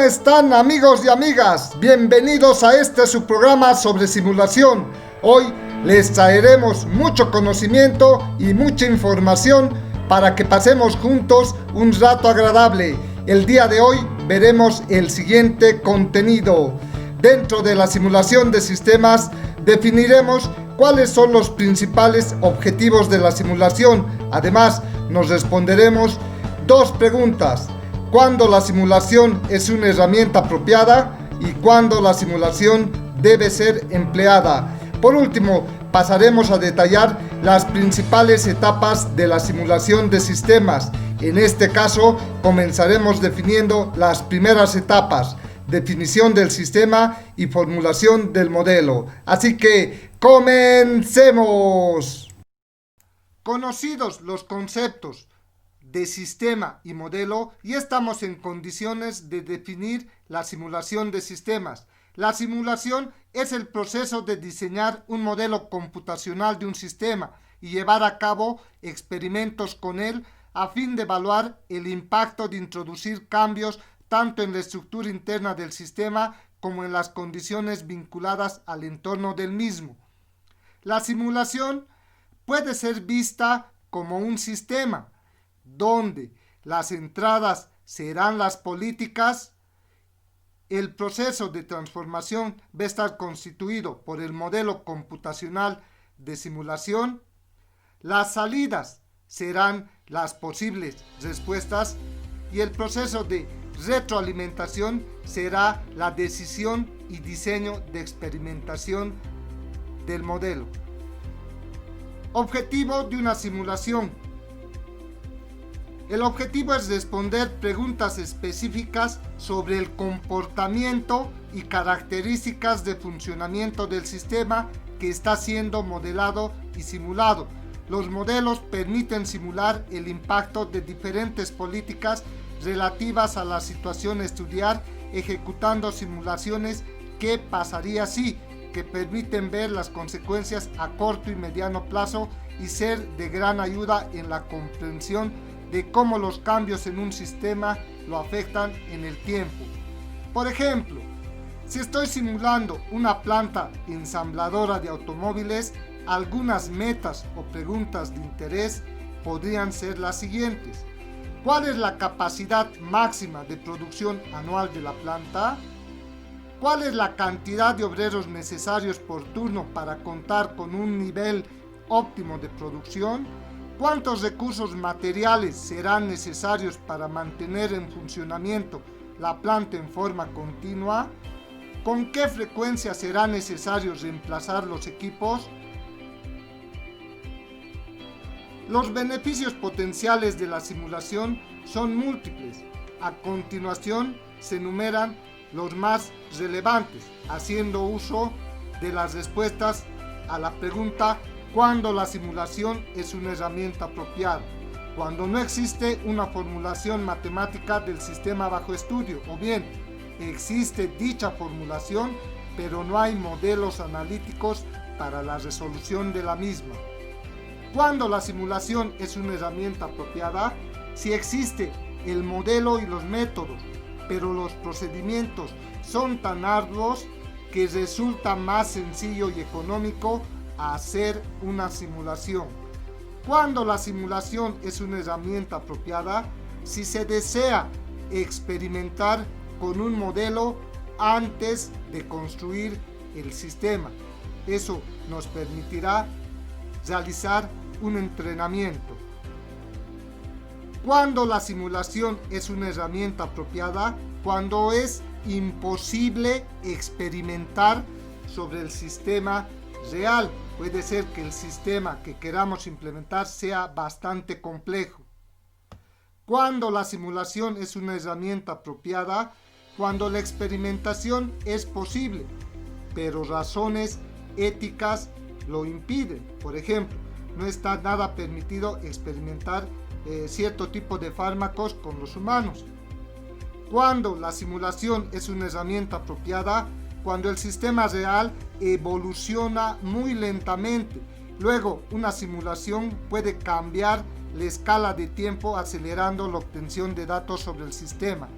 están, amigos y amigas? Bienvenidos a este su programa sobre simulación. Hoy les traeremos mucho conocimiento y mucha información para que pasemos juntos un rato agradable. El día de hoy veremos el siguiente contenido. Dentro de la simulación de sistemas definiremos cuáles son los principales objetivos de la simulación. Además, nos responderemos dos preguntas: ¿cuándo la simulación es una herramienta apropiada y cuándo la simulación debe ser empleada? Por último, pasaremos a detallar las principales etapas de la simulación de sistemas. En este caso, comenzaremos definiendo las primeras etapas: definición del sistema y formulación del modelo. Así que, ¡comencemos! Conocidos los conceptos de sistema y modelo, y estamos en condiciones de definir la simulación de sistemas. La simulación es el proceso de diseñar un modelo computacional de un sistema y llevar a cabo experimentos con él a fin de evaluar el impacto de introducir cambios tanto en la estructura interna del sistema como en las condiciones vinculadas al entorno del mismo. La simulación puede ser vista como un sistema donde las entradas serán las políticas. El proceso de transformación va a estar constituido por el modelo computacional de simulación. Las salidas serán las posibles respuestas y el proceso de retroalimentación será la decisión y diseño de experimentación del modelo. Objetivo de una simulación. El objetivo es responder preguntas específicas sobre el comportamiento y características de funcionamiento del sistema que está siendo modelado y simulado. Los modelos permiten simular el impacto de diferentes políticas relativas a la situación a estudiar, ejecutando simulaciones ¿qué pasaría si?, que permiten ver las consecuencias a corto y mediano plazo y ser de gran ayuda en la comprensión de cómo los cambios en un sistema lo afectan en el tiempo. Por ejemplo, si estoy simulando una planta ensambladora de automóviles, algunas metas o preguntas de interés podrían ser las siguientes: ¿cuál es la capacidad máxima de producción anual de la planta? ¿Cuál es la cantidad de obreros necesarios por turno para contar con un nivel óptimo de producción? ¿Cuántos recursos materiales serán necesarios para mantener en funcionamiento la planta en forma continua? ¿Con qué frecuencia será necesario reemplazar los equipos? Los beneficios potenciales de la simulación son múltiples. A continuación se enumeran los más relevantes, haciendo uso de las respuestas a la pregunta ¿cuándo la simulación es una herramienta apropiada? Cuando no existe una formulación matemática del sistema bajo estudio, o bien existe dicha formulación, pero no hay modelos analíticos para la resolución de la misma. ¿Cuándo la simulación es una herramienta apropiada? Si existe el modelo y los métodos, pero los procedimientos son tan arduos que resulta más sencillo y económico hacer una simulación. ¿Cuándo la simulación es una herramienta apropiada? Si se desea experimentar con un modelo antes de construir el sistema. Eso nos permitirá realizar un entrenamiento. ¿Cuándo la simulación es una herramienta apropiada? Cuando es imposible experimentar sobre el sistema real. Puede ser que el sistema que queramos implementar sea bastante complejo. ¿Cuándo la simulación es una herramienta apropiada? Cuando la experimentación es posible, pero razones éticas lo impiden. Por ejemplo, no está nada permitido experimentar cierto tipo de fármacos con los humanos. ¿Cuándo la simulación es una herramienta apropiada? Cuando el sistema real evoluciona muy lentamente. Luego, una simulación puede cambiar la escala de tiempo acelerando la obtención de datos sobre el sistema.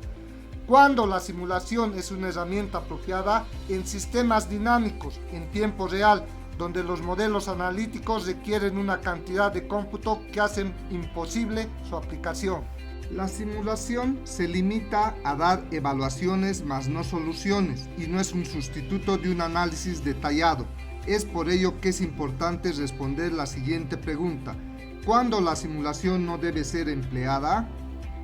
Cuando la simulación es una herramienta apropiada en sistemas dinámicos en tiempo real, donde los modelos analíticos requieren una cantidad de cómputo que hacen imposible su aplicación. La simulación se limita a dar evaluaciones más no soluciones y no es un sustituto de un análisis detallado. Es por ello que es importante responder la siguiente pregunta: ¿cuándo la simulación no debe ser empleada?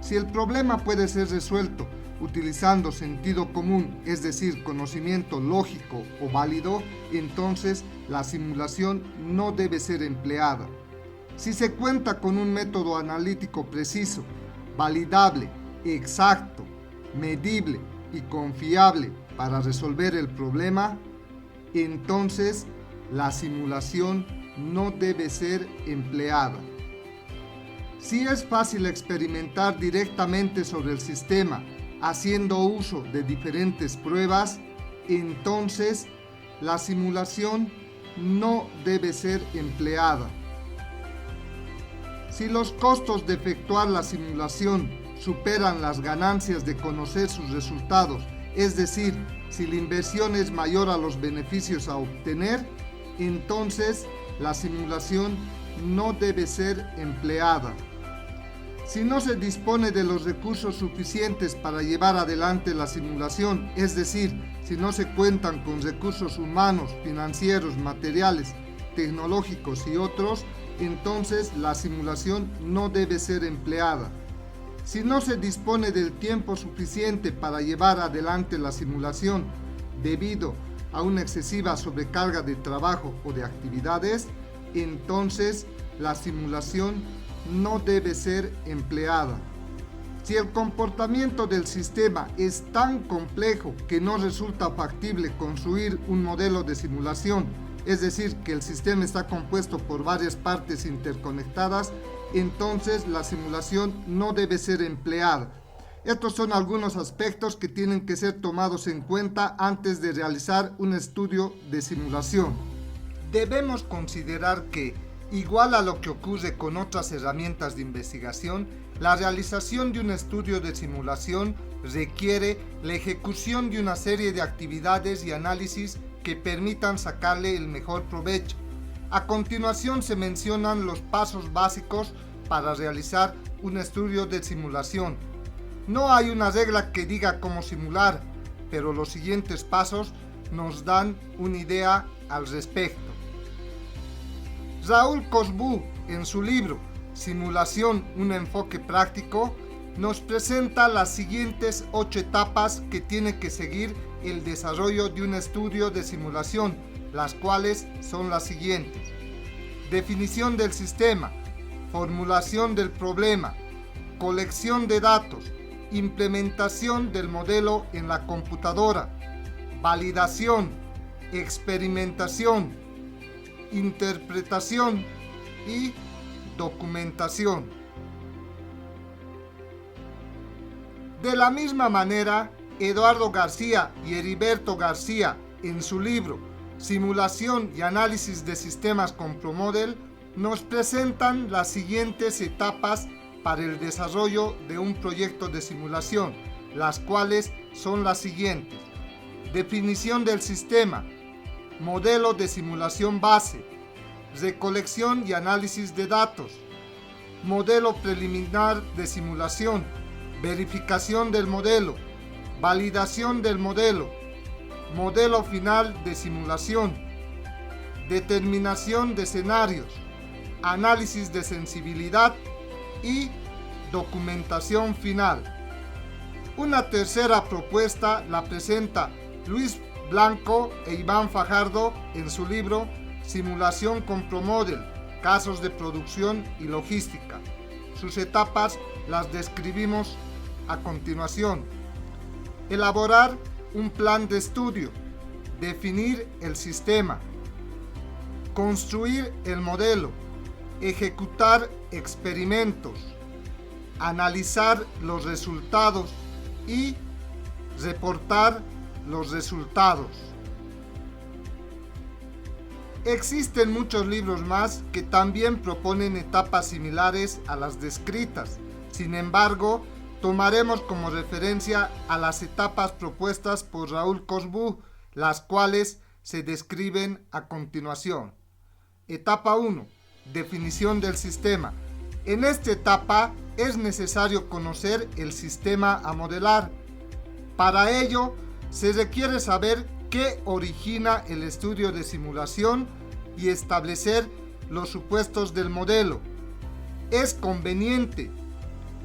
Si el problema puede ser resuelto utilizando sentido común, es decir, conocimiento lógico o válido, entonces la simulación no debe ser empleada. Si se cuenta con un método analítico preciso, validable, exacto, medible y confiable para resolver el problema, entonces la simulación no debe ser empleada. Si es fácil experimentar directamente sobre el sistema, haciendo uso de diferentes pruebas, entonces la simulación no debe ser empleada. Si los costos de efectuar la simulación superan las ganancias de conocer sus resultados, es decir, si la inversión es mayor a los beneficios a obtener, entonces la simulación no debe ser empleada. Si no se dispone de los recursos suficientes para llevar adelante la simulación, es decir, si no se cuentan con recursos humanos, financieros, materiales, tecnológicos y otros, entonces la simulación no debe ser empleada. Si no se dispone del tiempo suficiente para llevar adelante la simulación debido a una excesiva sobrecarga de trabajo o de actividades, entonces la simulación no debe ser empleada. Si el comportamiento del sistema es tan complejo que no resulta factible construir un modelo de simulación, es decir, que el sistema está compuesto por varias partes interconectadas, entonces la simulación no debe ser empleada. Estos son algunos aspectos que tienen que ser tomados en cuenta antes de realizar un estudio de simulación. Debemos considerar que, igual a lo que ocurre con otras herramientas de investigación, la realización de un estudio de simulación requiere la ejecución de una serie de actividades y análisis que permitan sacarle el mejor provecho. A continuación se mencionan los pasos básicos para realizar un estudio de simulación. No hay una regla que diga cómo simular, pero los siguientes pasos nos dan una idea al respecto. Raúl Cosbu, en su libro Simulación, un enfoque práctico, nos presenta las siguientes 8 etapas que tiene que seguir el desarrollo de un estudio de simulación, las cuales son las siguientes: definición del sistema, formulación del problema, colección de datos, implementación del modelo en la computadora, validación, experimentación, interpretación y documentación. De la misma manera, Eduardo García y Heriberto García, en su libro Simulación y análisis de sistemas con ProModel, nos presentan las siguientes etapas para el desarrollo de un proyecto de simulación, las cuales son las siguientes: definición del sistema, modelo de simulación base, recolección y análisis de datos, modelo preliminar de simulación, verificación del modelo, validación del modelo, modelo final de simulación, determinación de escenarios, análisis de sensibilidad y documentación final. Una tercera propuesta la presenta Luis Blanco e Iván Fajardo en su libro Simulación con ProModel, casos de producción y logística. Sus etapas las describimos a continuación. Elaborar un plan de estudio, definir el sistema, construir el modelo, ejecutar experimentos, analizar los resultados y reportar los resultados. Existen muchos libros más que también proponen etapas similares a las descritas. Sin embargo, tomaremos como referencia a las etapas propuestas por Raúl Cosbu, las cuales se describen a continuación. Etapa 1. Definición del sistema. En esta etapa es necesario conocer el sistema a modelar. Para ello, se requiere saber qué origina el estudio de simulación y establecer los supuestos del modelo. Es conveniente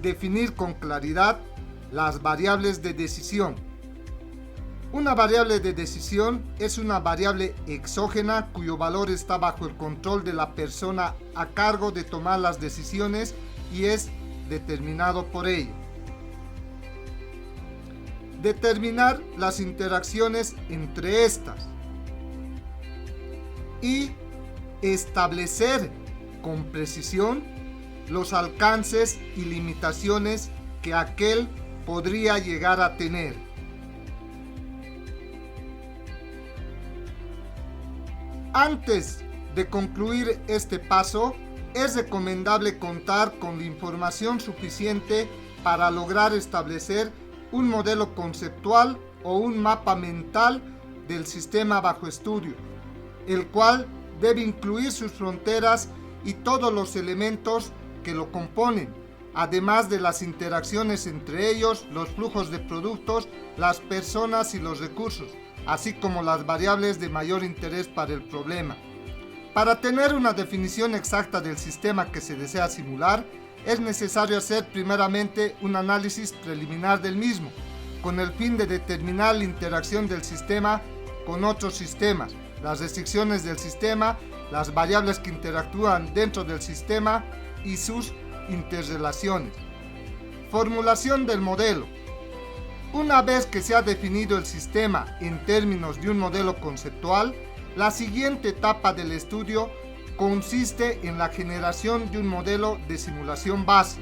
definir con claridad las variables de decisión. Una variable de decisión es una variable exógena cuyo valor está bajo el control de la persona a cargo de tomar las decisiones y es determinado por ella. Determinar las interacciones entre estas y establecer con precisión los alcances y limitaciones que aquel podría llegar a tener. Antes de concluir este paso, es recomendable contar con la información suficiente para lograr establecer un modelo conceptual o un mapa mental del sistema bajo estudio, el cual debe incluir sus fronteras y todos los elementos que lo componen, además de las interacciones entre ellos, los flujos de productos, las personas y los recursos, así como las variables de mayor interés para el problema. Para tener una definición exacta del sistema que se desea simular, es necesario hacer primeramente un análisis preliminar del mismo, con el fin de determinar la interacción del sistema con otros sistemas, las restricciones del sistema, las variables que interactúan dentro del sistema y sus interrelaciones. Formulación del modelo. Una vez que se ha definido el sistema en términos de un modelo conceptual, la siguiente etapa del estudio consiste en la generación de un modelo de simulación base.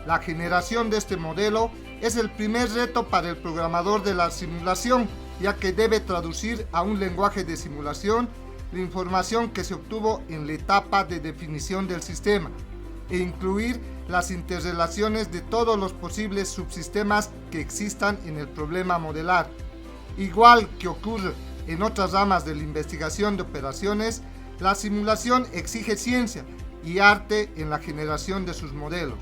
La generación de este modelo es el primer reto para el programador de la simulación, ya que debe traducir a un lenguaje de simulación la información que se obtuvo en la etapa de definición del sistema e incluir las interrelaciones de todos los posibles subsistemas que existan en el problema a modelar. Igual que ocurre en otras ramas de la investigación de operaciones, la simulación exige ciencia y arte en la generación de sus modelos.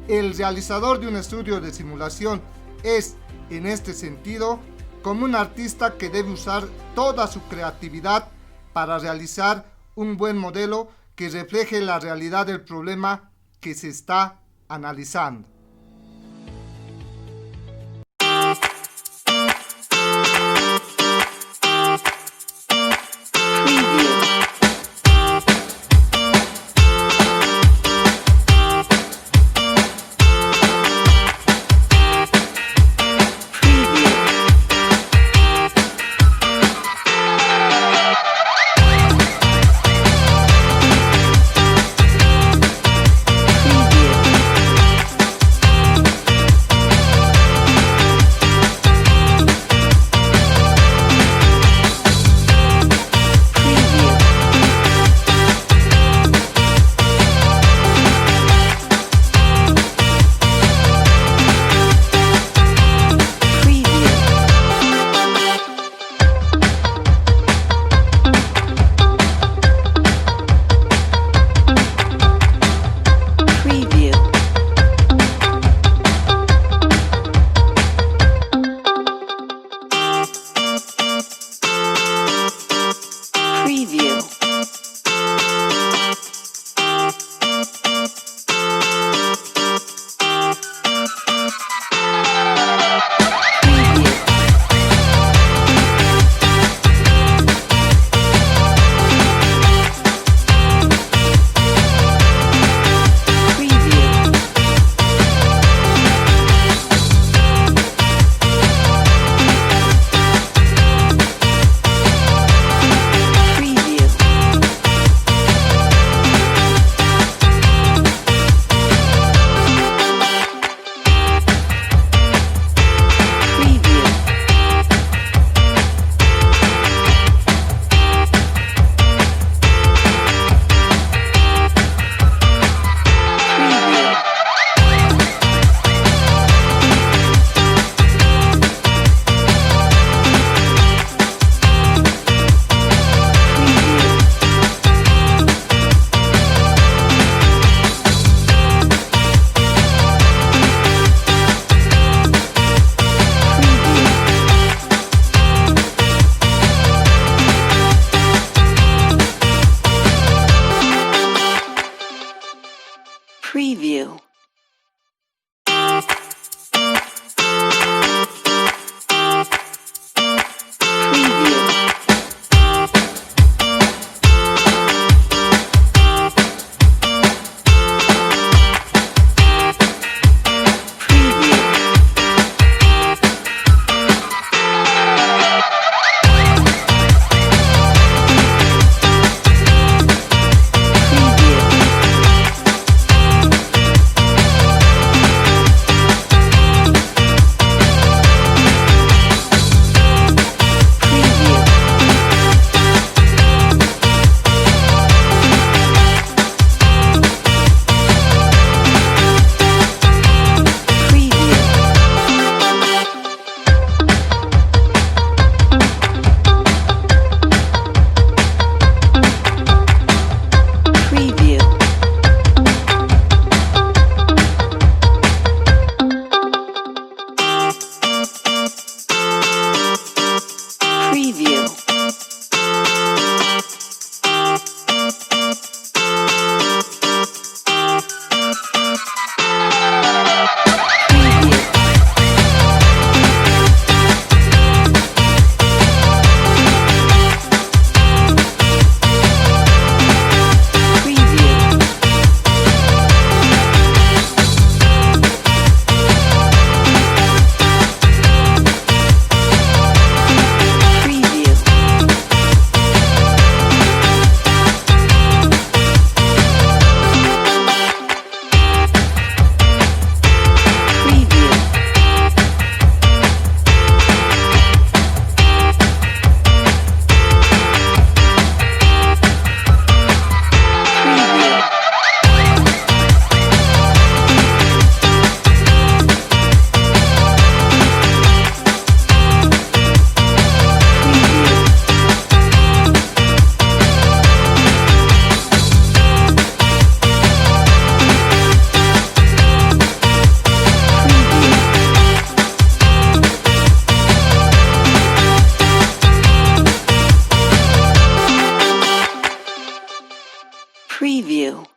El realizador de un estudio de simulación es, en este sentido, como un artista que debe usar toda su creatividad para realizar un buen modelo que refleje la realidad del problema que se está analizando. Preview. Preview.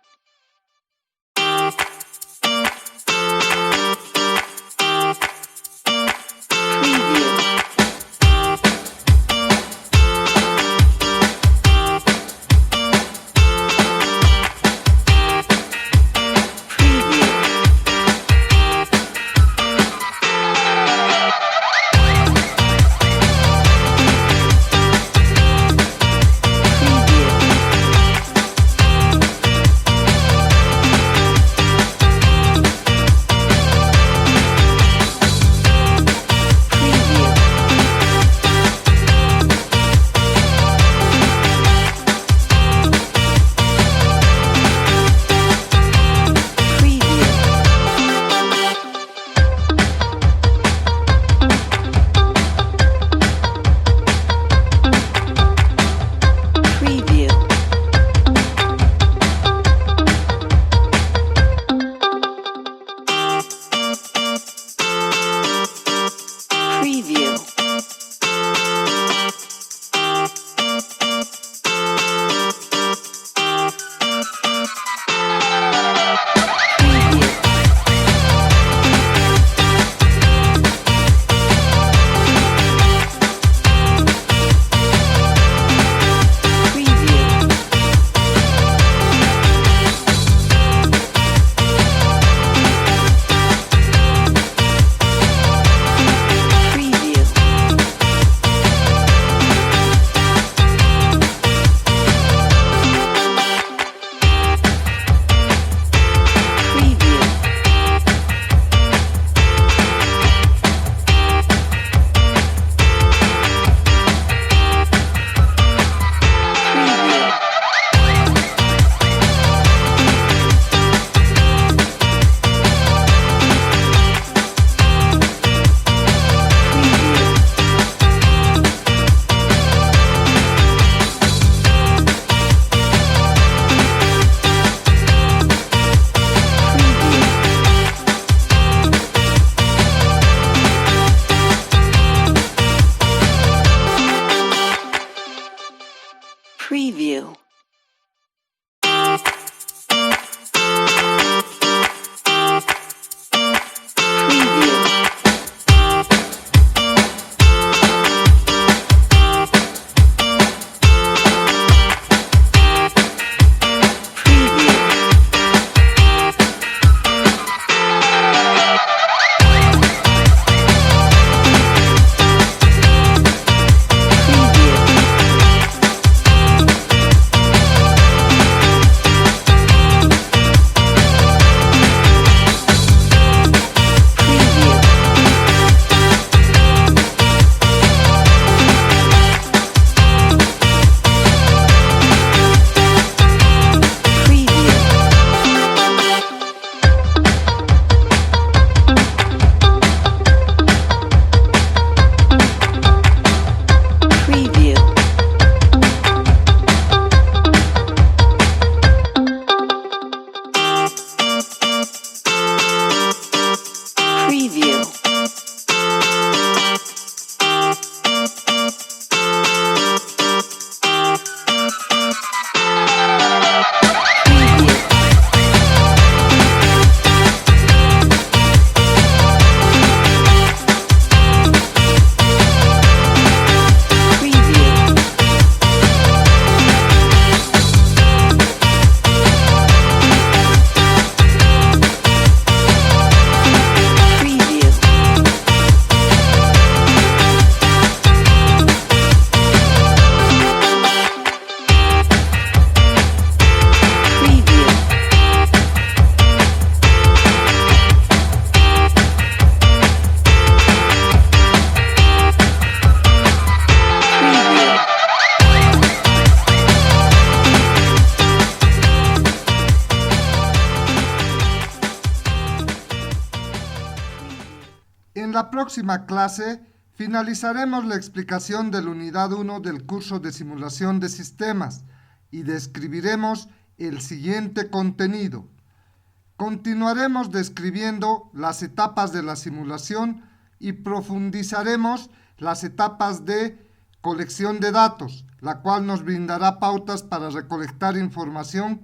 Preview. la próxima clase finalizaremos la explicación de la unidad 1 del curso de simulación de sistemas y describiremos el siguiente contenido. Continuaremos describiendo las etapas de la simulación y profundizaremos las etapas de colección de datos, la cual nos brindará pautas para recolectar información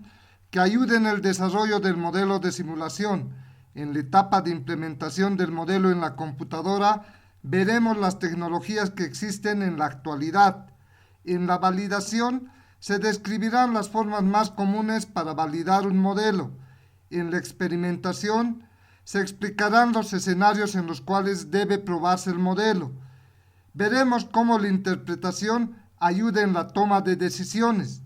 que ayude en el desarrollo del modelo de simulación. En la etapa de implementación del modelo en la computadora, veremos las tecnologías que existen en la actualidad. En la validación, se describirán las formas más comunes para validar un modelo. En la experimentación, se explicarán los escenarios en los cuales debe probarse el modelo. Veremos cómo la interpretación ayuda en la toma de decisiones.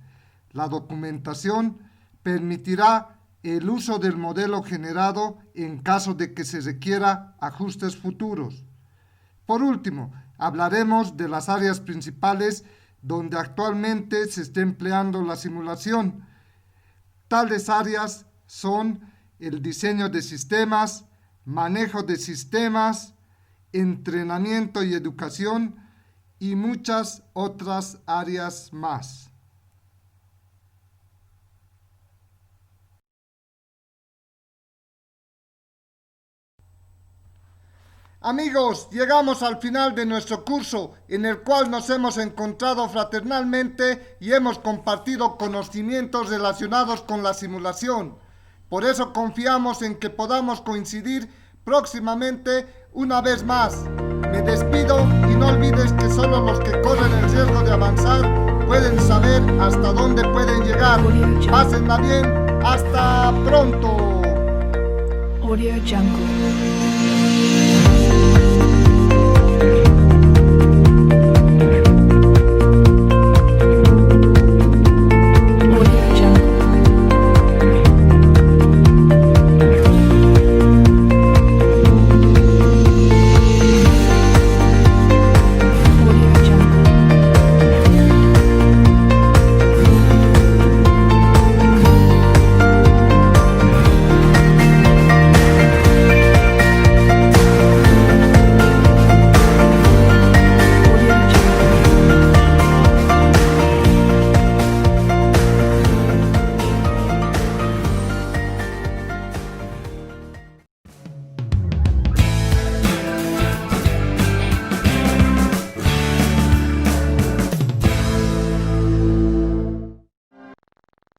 La documentación permitirá el uso del modelo generado en caso de que se requiera ajustes futuros. Por último, hablaremos de las áreas principales donde actualmente se está empleando la simulación. Tales áreas son el diseño de sistemas, manejo de sistemas, entrenamiento y educación y muchas otras áreas más. Amigos, llegamos al final de nuestro curso, en el cual nos hemos encontrado fraternalmente y hemos compartido conocimientos relacionados con la simulación. Por eso confiamos en que podamos coincidir próximamente una vez más. Me despido y no olvides que solo los que corren el riesgo de avanzar pueden saber hasta dónde pueden llegar. Pásenla bien, hasta pronto. Audio Jungle.